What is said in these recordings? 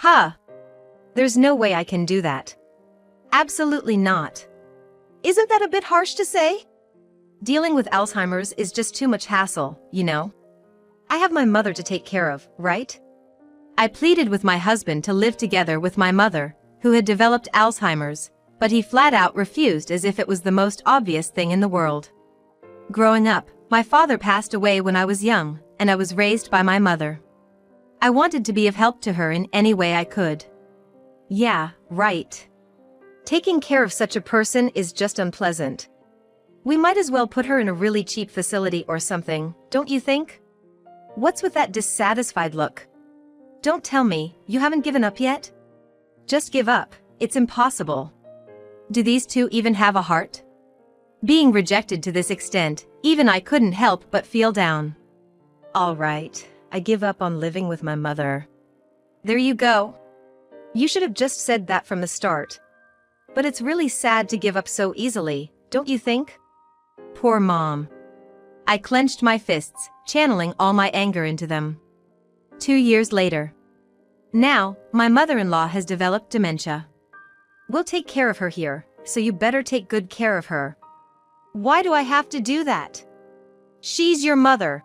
Huh. There's no way I can do that. Absolutely not. Isn't that a bit harsh to say? Dealing with Alzheimer's is just too much hassle, you know? I have my mother to take care of, right? I pleaded with my husband to live together with my mother, who had developed Alzheimer's, but he flat out refused as if it was the most obvious thing in the world. Growing up, my father passed away when I was young, and I was raised by my mother. I wanted to be of help to her in any way I could. Yeah, right. Taking care of such a person is just unpleasant. We might as well put her in a really cheap facility or something, don't you think? What's with that dissatisfied look? Don't tell me, you haven't given up yet? Just give up, it's impossible. Do these two even have a heart? Being rejected to this extent, even I couldn't help but feel down. All right, I give up on living with my mother. There you go. You should have just said that from the start. But it's really sad to give up so easily, don't you think? Poor mom. I clenched my fists, channeling all my anger into them. 2 years later. Now, my mother-in-law has developed dementia. We'll take care of her here, so you better take good care of her. Why do I have to do that? She's your mother.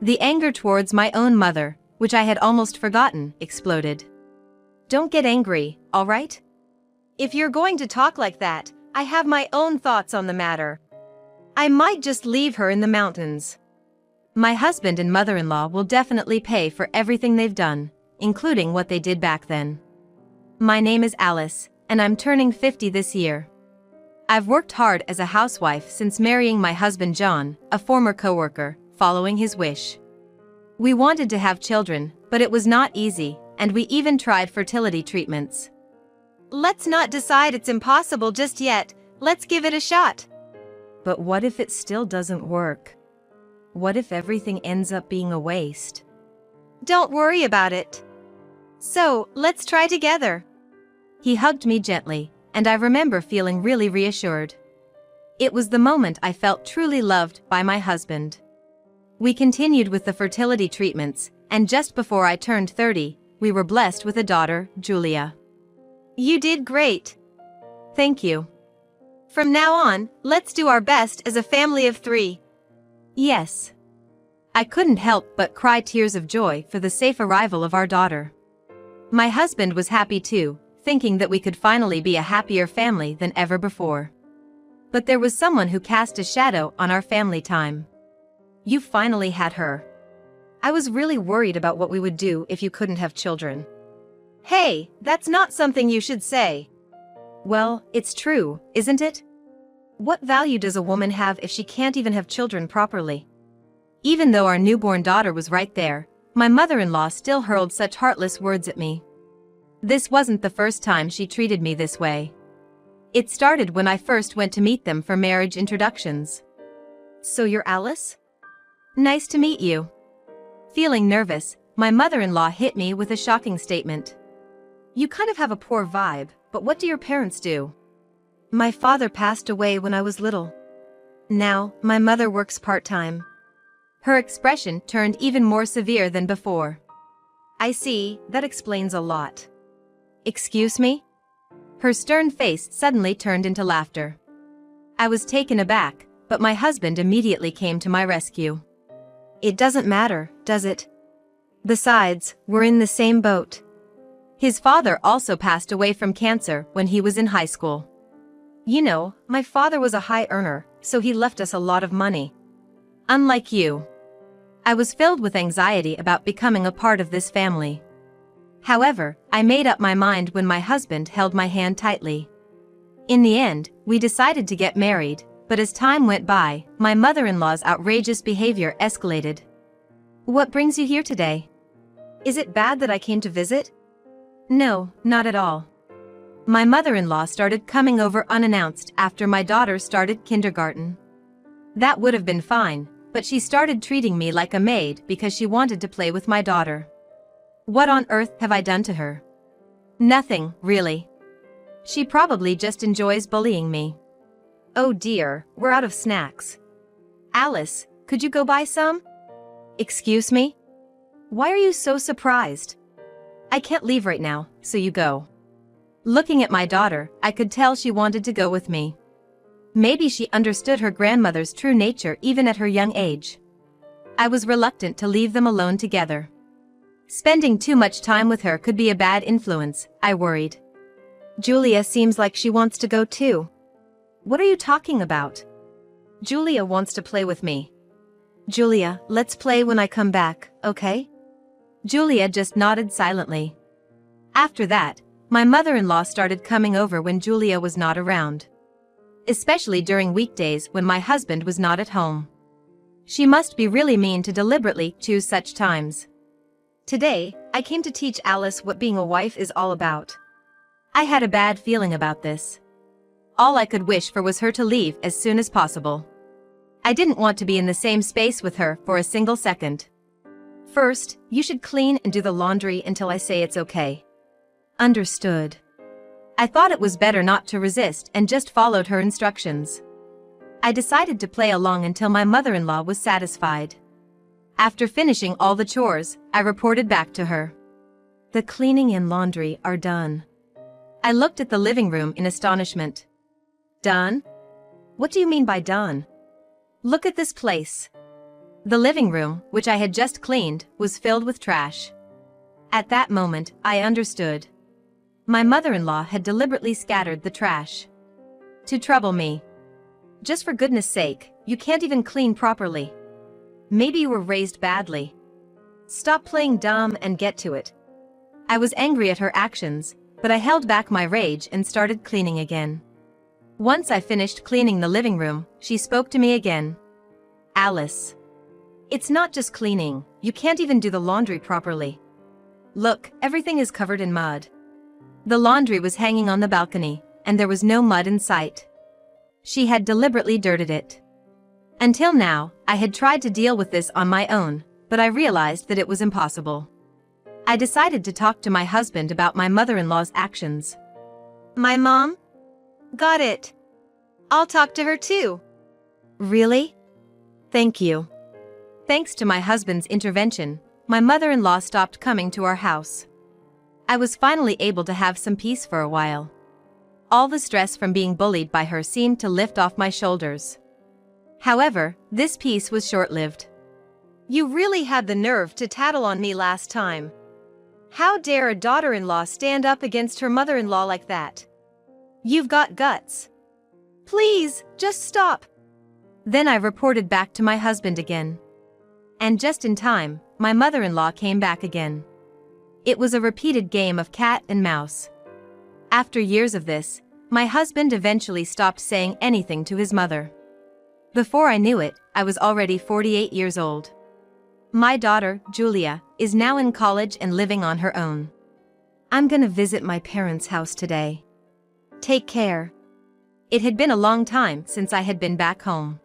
The anger towards my own mother, which I had almost forgotten, exploded. Don't get angry, all right? If you're going to talk like that, I have my own thoughts on the matter. I might just leave her in the mountains. My husband and mother-in-law will definitely pay for everything they've done, including what they did back then. My name is Alice, and I'm turning 50 this year. I've worked hard as a housewife since marrying my husband John, a former coworker, following his wish. We wanted to have children, but it was not easy, and we even tried fertility treatments. Let's not decide it's impossible just yet, let's give it a shot. But what if it still doesn't work? What if everything ends up being a waste? Don't worry about it. So, let's try together. He hugged me gently, and I remember feeling really reassured. It was the moment I felt truly loved by my husband. We continued with the fertility treatments, and just before I turned 30, we were blessed with a daughter, Julia. You did great. Thank you. From now on, let's do our best as a family of 3. Yes. I couldn't help but cry tears of joy for the safe arrival of our daughter. My husband was happy too, thinking that we could finally be a happier family than ever before. But there was someone who cast a shadow on our family time. You finally had her. I was really worried about what we would do if you couldn't have children. Hey, that's not something you should say. Well, it's true, isn't it? What value does a woman have if she can't even have children properly? Even though our newborn daughter was right there, my mother-in-law still hurled such heartless words at me. This wasn't the first time she treated me this way. It started when I first went to meet them for marriage introductions. So you're Alice? Nice to meet you. Feeling nervous, my mother-in-law hit me with a shocking statement. You kind of have a poor vibe, but what do your parents do? My father passed away when I was little. Now, my mother works part-time. Her expression turned even more severe than before. I see, that explains a lot. Excuse me? Her stern face suddenly turned into laughter. I was taken aback, but my husband immediately came to my rescue. It doesn't matter, does it? Besides, we're in the same boat. His father also passed away from cancer when he was in high school. You know, my father was a high earner, so he left us a lot of money. Unlike you. I was filled with anxiety about becoming a part of this family. However, I made up my mind when my husband held my hand tightly. In the end, we decided to get married, but as time went by, my mother-in-law's outrageous behavior escalated. What brings you here today? Is it bad that I came to visit? No, not at all. My mother-in-law started coming over unannounced after my daughter started kindergarten. That would have been fine, but she started treating me like a maid because she wanted to play with my daughter. What on earth have I done to her? Nothing, really. She probably just enjoys bullying me. Oh dear, we're out of snacks. Alice, could you go buy some? Excuse me? Why are you so surprised? I can't leave right now, so you go. Looking at my daughter, I could tell she wanted to go with me. Maybe she understood her grandmother's true nature even at her young age. I was reluctant to leave them alone together. Spending too much time with her could be a bad influence, I worried. Julia seems like she wants to go too. What are you talking about? Julia wants to play with me. Julia, let's play when I come back, okay? Julia just nodded silently. After that, my mother-in-law started coming over when Julia was not around. Especially during weekdays when my husband was not at home. She must be really mean to deliberately choose such times. Today, I came to teach Alice what being a wife is all about. I had a bad feeling about this. All I could wish for was her to leave as soon as possible. I didn't want to be in the same space with her for a single second. First, you should clean and do the laundry until I say it's okay. Understood. I thought it was better not to resist and just followed her instructions. I decided to play along until my mother-in-law was satisfied. After finishing all the chores, I reported back to her. The cleaning and laundry are done. I looked at the living room in astonishment. Done? What do you mean by done? Look at this place. The living room, which I had just cleaned, was filled with trash. At that moment, I understood. My mother-in-law had deliberately scattered the trash. To trouble me. Just for goodness sake, you can't even clean properly. Maybe you were raised badly. Stop playing dumb and get to it. I was angry at her actions, but I held back my rage and started cleaning again. Once I finished cleaning the living room, she spoke to me again. Alice. It's not just cleaning, you can't even do the laundry properly. Look, everything is covered in mud. The laundry was hanging on the balcony, and there was no mud in sight. She had deliberately dirted it. Until now, I had tried to deal with this on my own, but I realized that it was impossible. I decided to talk to my husband about my mother-in-law's actions. My mom? Got it. I'll talk to her too. Really? Thank you. Thanks to my husband's intervention, my mother-in-law stopped coming to our house. I was finally able to have some peace for a while. All the stress from being bullied by her seemed to lift off my shoulders. However, this peace was short-lived. You really had the nerve to tattle on me last time. How dare a daughter-in-law stand up against her mother-in-law like that? You've got guts. Please, just stop. Then I reported back to my husband again. And just in time, my mother-in-law came back again. It was a repeated game of cat and mouse. After years of this, my husband eventually stopped saying anything to his mother. Before I knew it, I was already 48 years old. My daughter, Julia, is now in college and living on her own. I'm gonna visit my parents' house today. Take care. It had been a long time since I had been back home.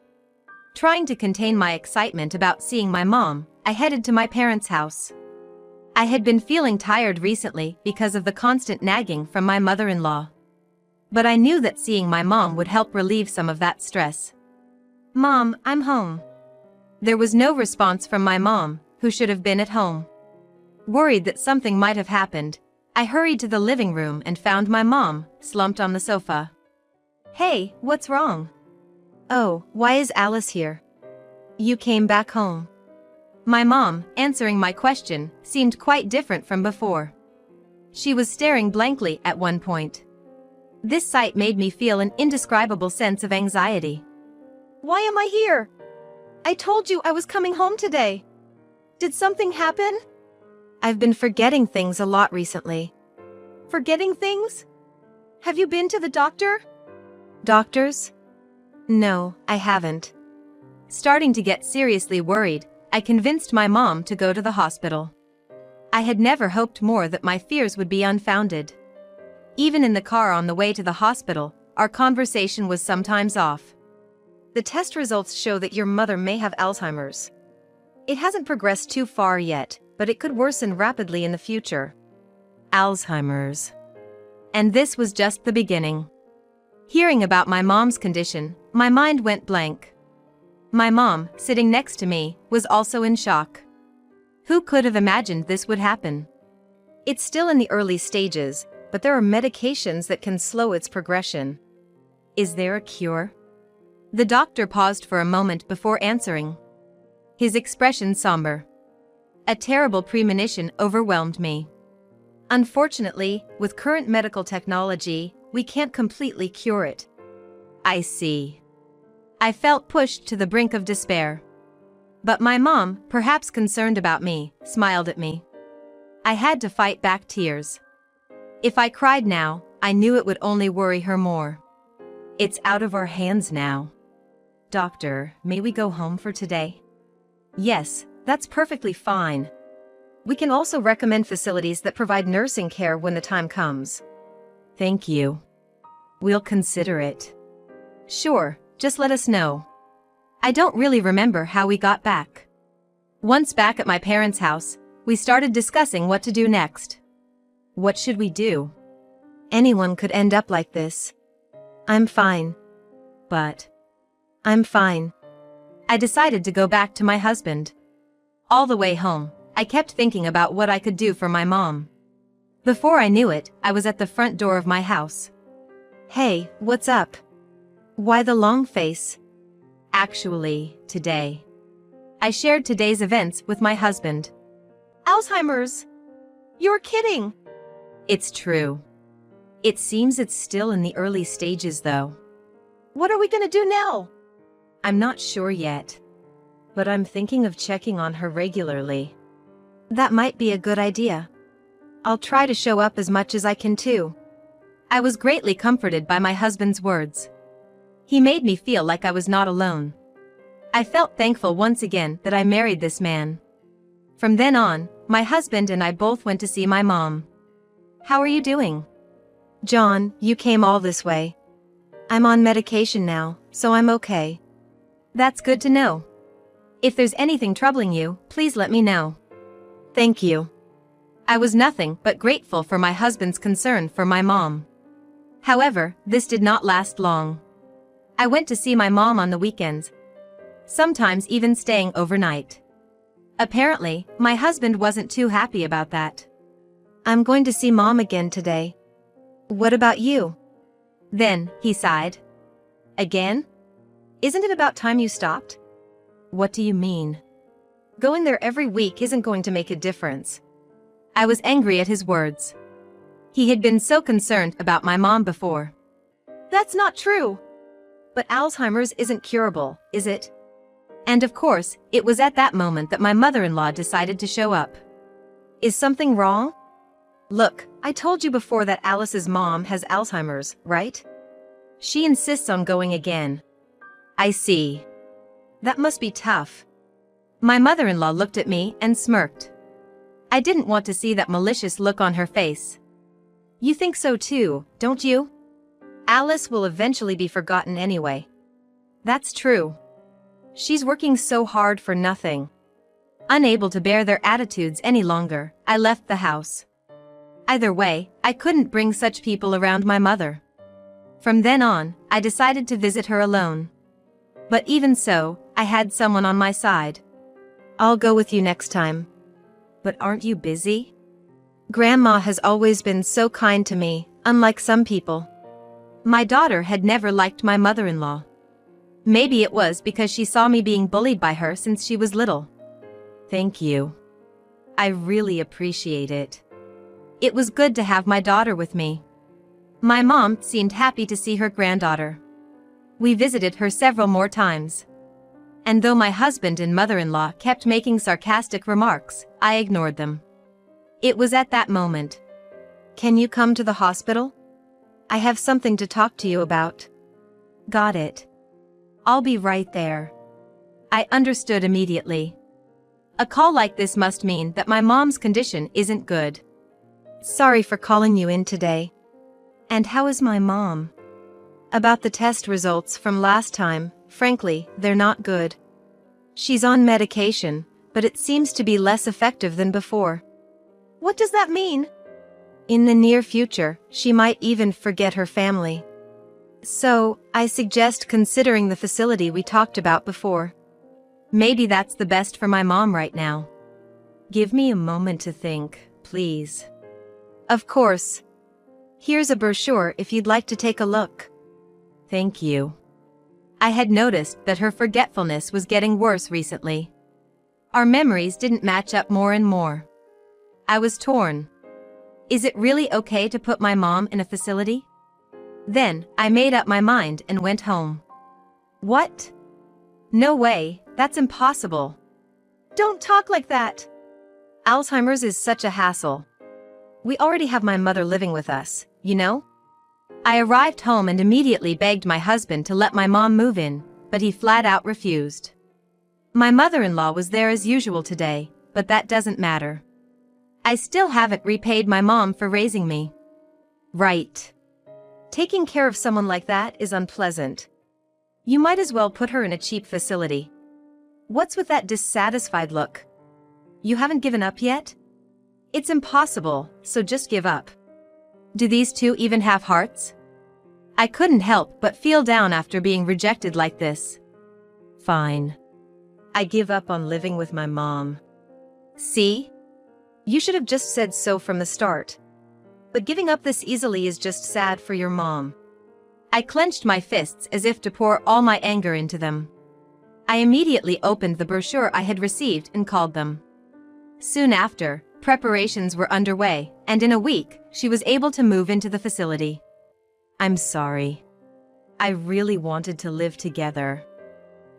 Trying to contain my excitement about seeing my mom, I headed to my parents' house. I had been feeling tired recently because of the constant nagging from my mother-in-law. But I knew that seeing my mom would help relieve some of that stress. Mom, I'm home. There was no response from my mom, who should have been at home. Worried that something might have happened, I hurried to the living room and found my mom, slumped on the sofa. Hey, what's wrong? Oh, why is Alice here? You came back home. My mom, answering my question, seemed quite different from before. She was staring blankly at one point. This sight made me feel an indescribable sense of anxiety. Why am I here? I told you I was coming home today. Did something happen? I've been forgetting things a lot recently. Forgetting things? Have you been to the doctor? Doctors? No, I haven't. Starting to get seriously worried, I convinced my mom to go to the hospital. I had never hoped more that my fears would be unfounded. Even in the car on the way to the hospital, our conversation was sometimes off. The test results show that your mother may have Alzheimer's. It hasn't progressed too far yet, but it could worsen rapidly in the future. Alzheimer's. And this was just the beginning. Hearing about my mom's condition, my mind went blank. My mom, sitting next to me, was also in shock. Who could have imagined this would happen? It's still in the early stages, but there are medications that can slow its progression. Is there a cure? The doctor paused for a moment before answering, his expression somber. A terrible premonition overwhelmed me. Unfortunately, with current medical technology, we can't completely cure it. I see. I felt pushed to the brink of despair. But my mom, perhaps concerned about me, smiled at me. I had to fight back tears. If I cried now, I knew it would only worry her more. It's out of our hands now. Doctor, may we go home for today? Yes, that's perfectly fine. We can also recommend facilities that provide nursing care when the time comes. Thank you. We'll consider it. Sure, just let us know. I don't really remember how we got back. Once back at my parents' house, we started discussing what to do next. What should we do? Anyone could end up like this. I'm fine. But I'm fine. I decided to go back to my husband. All the way home, I kept thinking about what I could do for my mom. Before I knew it, I was at the front door of my house. Hey, what's up? Why the long face? Actually, today. I shared today's events with my husband. Alzheimer's? You're kidding. It's true. It seems it's still in the early stages though. What are we gonna do now? I'm not sure yet. But I'm thinking of checking on her regularly. That might be a good idea. I'll try to show up as much as I can too. I was greatly comforted by my husband's words. He made me feel like I was not alone. I felt thankful once again that I married this man. From then on, my husband and I both went to see my mom. How are you doing? John, you came all this way. I'm on medication now, so I'm okay. That's good to know. If there's anything troubling you, please let me know. Thank you. I was nothing but grateful for my husband's concern for my mom. However, this did not last long. I went to see my mom on the weekends, sometimes even staying overnight. Apparently, my husband wasn't too happy about that. I'm going to see mom again today. What about you? Then, he sighed. Again? Isn't it about time you stopped? What do you mean? Going there every week isn't going to make a difference. I was angry at his words. He had been so concerned about my mom before. That's not true. But Alzheimer's isn't curable, is it? And of course, it was at that moment that my mother-in-law decided to show up. Is something wrong? Look, I told you before that Alice's mom has Alzheimer's, right? She insists on going again. I see. That must be tough. My mother-in-law looked at me and smirked. I didn't want to see that malicious look on her face. You think so too, don't you? Alice will eventually be forgotten anyway. That's true. She's working so hard for nothing. Unable to bear their attitudes any longer, I left the house. Either way, I couldn't bring such people around my mother. From then on, I decided to visit her alone. But even so, I had someone on my side. I'll go with you next time. But aren't you busy? Grandma has always been so kind to me, unlike some people. My daughter had never liked my mother-in-law. Maybe it was because she saw me being bullied by her since she was little. Thank you. I really appreciate it. It was good to have my daughter with me. My mom seemed happy to see her granddaughter. We visited her several more times. And though my husband and mother-in-law kept making sarcastic remarks, I ignored them. It was at that moment. Can you come to the hospital? I have something to talk to you about. Got it. I'll be right there. I understood immediately. A call like this must mean that my mom's condition isn't good. Sorry for calling you in today. And how is my mom? About the test results from last time, frankly, they're not good. She's on medication, but it seems to be less effective than before. What does that mean? In the near future, she might even forget her family. So, I suggest considering the facility we talked about before. Maybe that's the best for my mom right now. Give me a moment to think, please. Of course. Here's a brochure if you'd like to take a look. Thank you. I had noticed that her forgetfulness was getting worse recently. Our memories didn't match up more and more. I was torn. Is it really okay to put my mom in a facility? Then, I made up my mind and went home. What? No way, that's impossible. Don't talk like that. Alzheimer's is such a hassle. We already have my mother living with us, you know? I arrived home and immediately begged my husband to let my mom move in, but he flat out refused. My mother-in-law was there as usual today, but that doesn't matter. I still haven't repaid my mom for raising me. Right. Taking care of someone like that is unpleasant. You might as well put her in a cheap facility. What's with that dissatisfied look? You haven't given up yet? It's impossible, so just give up. Do these two even have hearts? I couldn't help but feel down after being rejected like this. Fine. I give up on living with my mom. See? You should have just said so from the start. But giving up this easily is just sad for your mom. I clenched my fists as if to pour all my anger into them. I immediately opened the brochure I had received and called them. Soon after, preparations were underway, and in a week, she was able to move into the facility. I'm sorry. I really wanted to live together.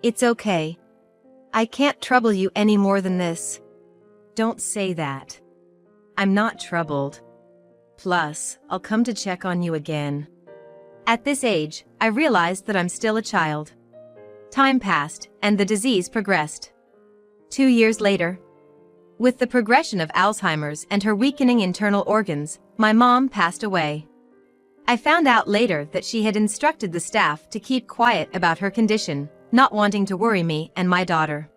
It's okay. I can't trouble you any more than this. Don't say that. I'm not troubled. Plus, I'll come to check on you again. At this age, I realized that I'm still a child. Time passed, and the disease progressed. 2 years later, with the progression of Alzheimer's and her weakening internal organs, my mom passed away. I found out later that she had instructed the staff to keep quiet about her condition, not wanting to worry me and my daughter.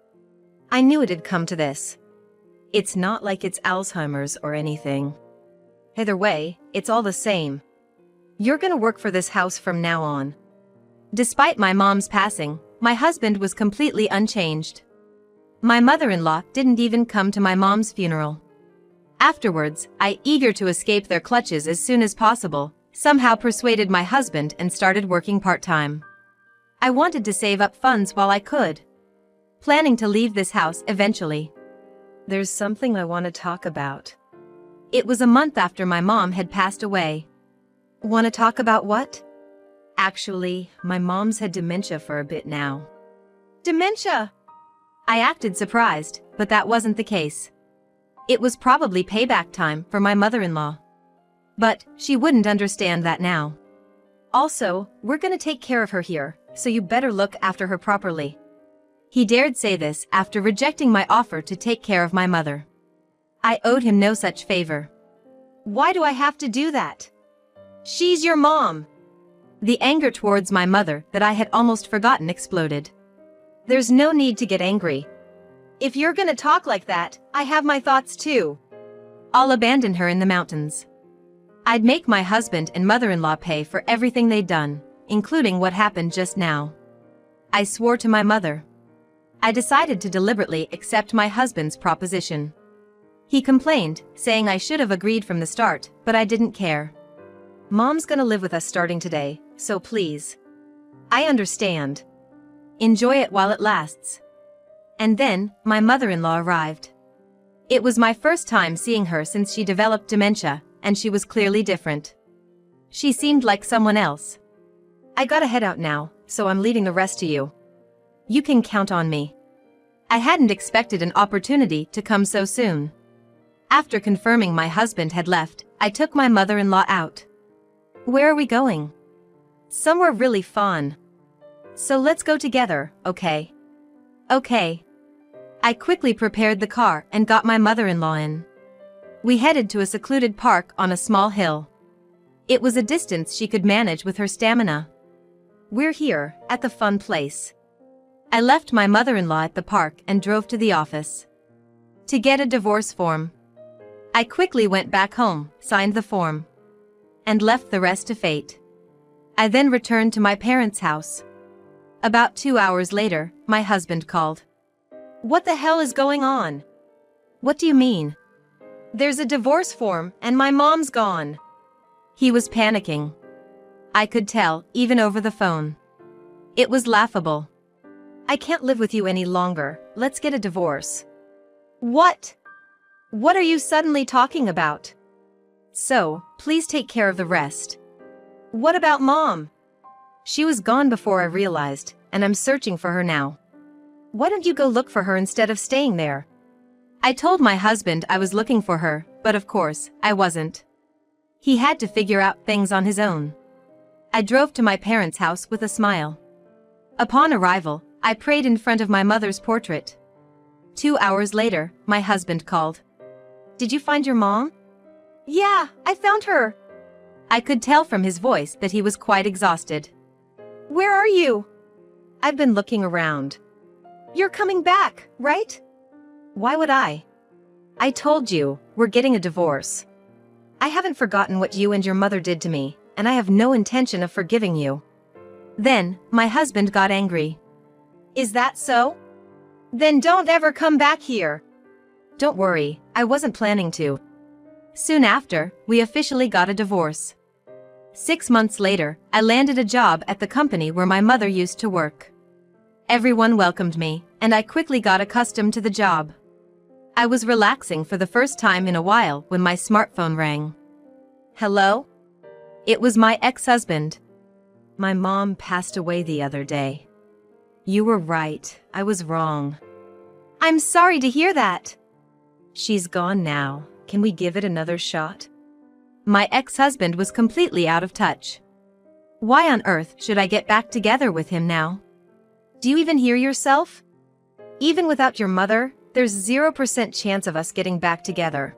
I knew it had come to this. It's not like it's Alzheimer's or anything. Either way, it's all the same. You're gonna work for this house from now on. Despite my mom's passing, my husband was completely unchanged. My mother-in-law didn't even come to my mom's funeral. Afterwards, I, eager to escape their clutches as soon as possible, somehow persuaded my husband and started working part-time. I wanted to save up funds while I could, planning to leave this house eventually. There's something I want to talk about. It was a month after my mom had passed away. Want to talk about what? Actually, my mom's had dementia for a bit now. Dementia? I acted surprised, but that wasn't the case. It was probably payback time for my mother-in-law. But she wouldn't understand that now. Also, we're gonna take care of her here, so you better look after her properly. He dared say this after rejecting my offer to take care of my mother. I owed him no such favor. Why do I have to do that? She's your mom. The anger towards my mother that I had almost forgotten exploded. There's no need to get angry. If you're gonna talk like that, I have my thoughts too. I'll abandon her in the mountains. I'd make my husband and mother-in-law pay for everything they'd done, including what happened just now. I swore to my mother. I decided to deliberately accept my husband's proposition. He complained, saying I should have agreed from the start, but I didn't care. Mom's gonna live with us starting today, so please. I understand. Enjoy it while it lasts. And then, my mother-in-law arrived. It was my first time seeing her since she developed dementia, and she was clearly different. She seemed like someone else. I gotta head out now, so I'm leaving the rest to you. You can count on me. I hadn't expected an opportunity to come so soon. After confirming my husband had left, I took my mother-in-law out. Where are we going? Somewhere really fun. So let's go together, okay? Okay. I quickly prepared the car and got my mother-in-law in. We headed to a secluded park on a small hill. It was a distance she could manage with her stamina. We're here, at the fun place. I left my mother-in-law at the park and drove to the office to get a divorce form. I quickly went back home, signed the form, and left the rest to fate. I then returned to my parents' house. About 2 hours later, my husband called. What the hell is going on? What do you mean? There's a divorce form and my mom's gone. He was panicking. I could tell, even over the phone. It was laughable. I can't live with you any longer, let's get a divorce. What? What are you suddenly talking about? So, please take care of the rest. What about Mom? She was gone before I realized, and I'm searching for her now. Why don't you go look for her instead of staying there? I told my husband I was looking for her, but of course, I wasn't. He had to figure out things on his own. I drove to my parents' house with a smile. Upon arrival, I prayed in front of my mother's portrait. 2 hours later, my husband called. Did you find your mom? Yeah, I found her. I could tell from his voice that he was quite exhausted. Where are you? I've been looking around. You're coming back, right? Why would I? I told you, we're getting a divorce. I haven't forgotten what you and your mother did to me, and I have no intention of forgiving you. Then, my husband got angry. Is that so? Then don't ever come back here. Don't worry, I wasn't planning to. Soon after, we officially got a divorce. 6 months later, I landed a job at the company where my mother used to work. Everyone welcomed me, and I quickly got accustomed to the job. I was relaxing for the first time in a while when my smartphone rang. Hello? It was my ex-husband. My mom passed away the other day. You were right, I was wrong. I'm sorry to hear that. She's gone now, can we give it another shot? My ex-husband was completely out of touch. Why on earth should I get back together with him now? Do you even hear yourself? Even without your mother, there's 0% chance of us getting back together.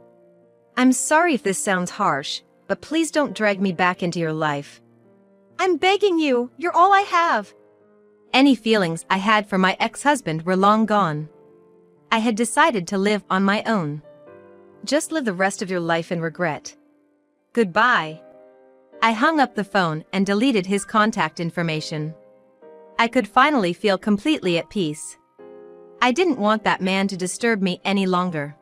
I'm sorry if this sounds harsh, but please don't drag me back into your life. I'm begging you, you're all I have. Any feelings I had for my ex-husband were long gone. I had decided to live on my own. Just live the rest of your life in regret. Goodbye. I hung up the phone and deleted his contact information. I could finally feel completely at peace. I didn't want that man to disturb me any longer.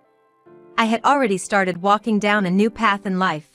I had already started walking down a new path in life.